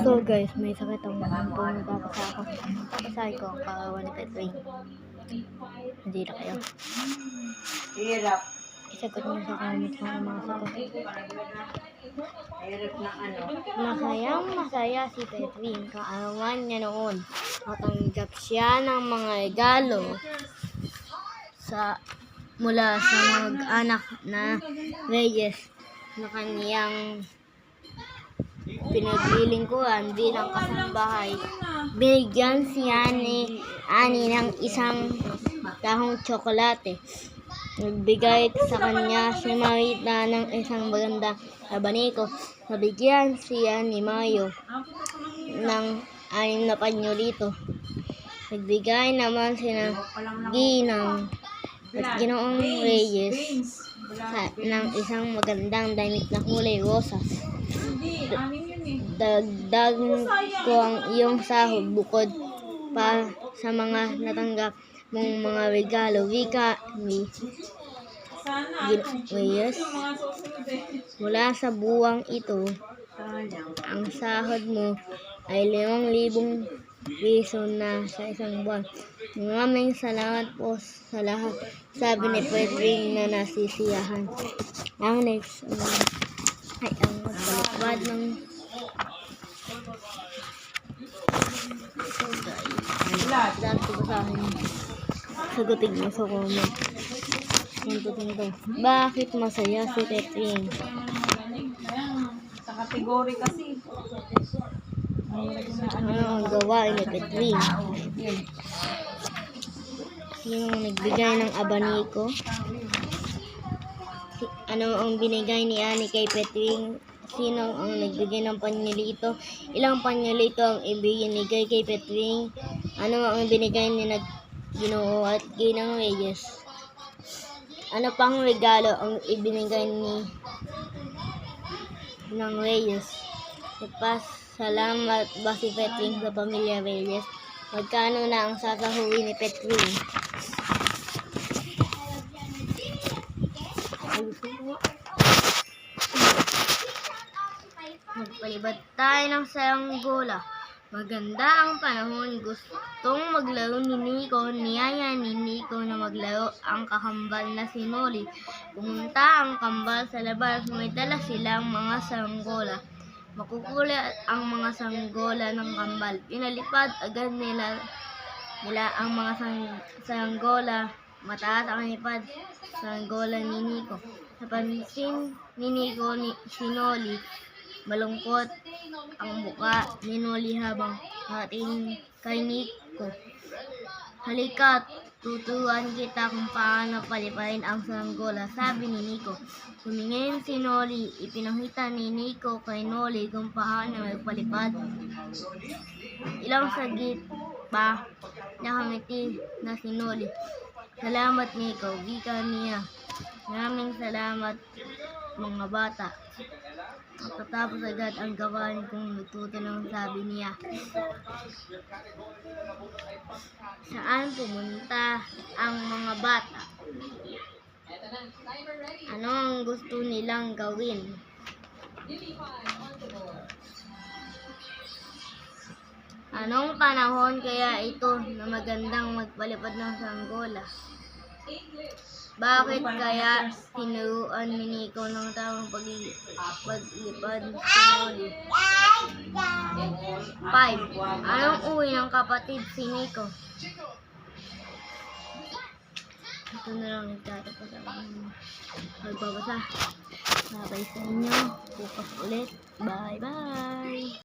So guys, may sakit ang pumunta pa sa ako. Sabi ko, kawawa ni Petring. Hindi na kayo. Hirap. Isagot niyo sa comment kung ano mga sagot. Hirap na ano. Masayang masaya si Petring. Kaawan niya noon. Natanggap siya ng mga regalo mula sa mag-anak na Reyes na kaniyang pinaglilingkuran bilang kasambahay. Binigyan siya ni Ani ng isang tahong tsokolate. Nagbigay sa kanya si Marita ng isang magandang abaniko. Nabigyan siya ni Mayo ng 6 na panyolito. Nagbigay naman si Ginang at Ginoong Reyes ng isang magandang damit na kulay rosas. Dagdag ko ang iyong sahod bukod pa sa mga natanggap mong mga regalo. Wika ni Reyes. Mula sa buwang ito, ang sahod mo ay 5,000 piso na sa isang buwan. Maraming salamat po sa lahat, sabi ni Petring na nasisiyahan. Ang next ay ang magbalipad ng dati ko sa akin. Sagutin niyo sa comment. Bakit masaya si Petring? Sa kategory kasi. Ano ang gawain ni Petring? Sino ang nagbigay ng abaniko? Ano ang binigay ni Ani kay Petring? Sino ang nagbigay ng panyolito? Ilang panyolito ang ibinigay kay Petring? Ano ang binigay ni Ginoo at Ginang Reyes? Ano pang regalo ang ibinigay ni Ginang Reyes? Salamat ba si Petring sa pamilya Reyes? Magkano na ang sasahuwi ni Petring? Magpalibad tayo ng saranggola. Maganda ang panahon. Gustong maglaro ni Nico. Niyaya ni Nico na maglaro ang kakambal na si Noli. Pumunta ang kambal sa labas. May dala silang mga saranggola. Makukulit ang mga saranggola ng kambal. Pinalipad agad nila ang mga saranggola. Mataas ang lipad saranggola ni Nico. Sa pansin ni Nico si Noli, malungkot ang muka ni Noli habang hating kay Nico. Halika, tuturuan kita kung paano paliparin ang saranggola, sabi ni Nico. Tumingin si Noli. Ipinakita ni Nico kay Noli kung paano magpalipad. Ilang sagit pa, nakangiti na si Noli. Salamat Nico, wika niya. Maraming salamat mga bata. Matatapos agad ang gawain kung nagtutulong, sabi niya. Saan pumunta ang mga bata? Ano ang gusto nilang gawin? Anong panahon kaya ito na magandang magpalipad ng saranggola? Bakit kaya tinuruan ni Nico ng tamang paglipad si Noli? 5. Anong uwi ng kapatid si Nico? Ito na lang nagtatapos ang magbabasa. Babay sa inyo. Bukas ulit. Bye bye!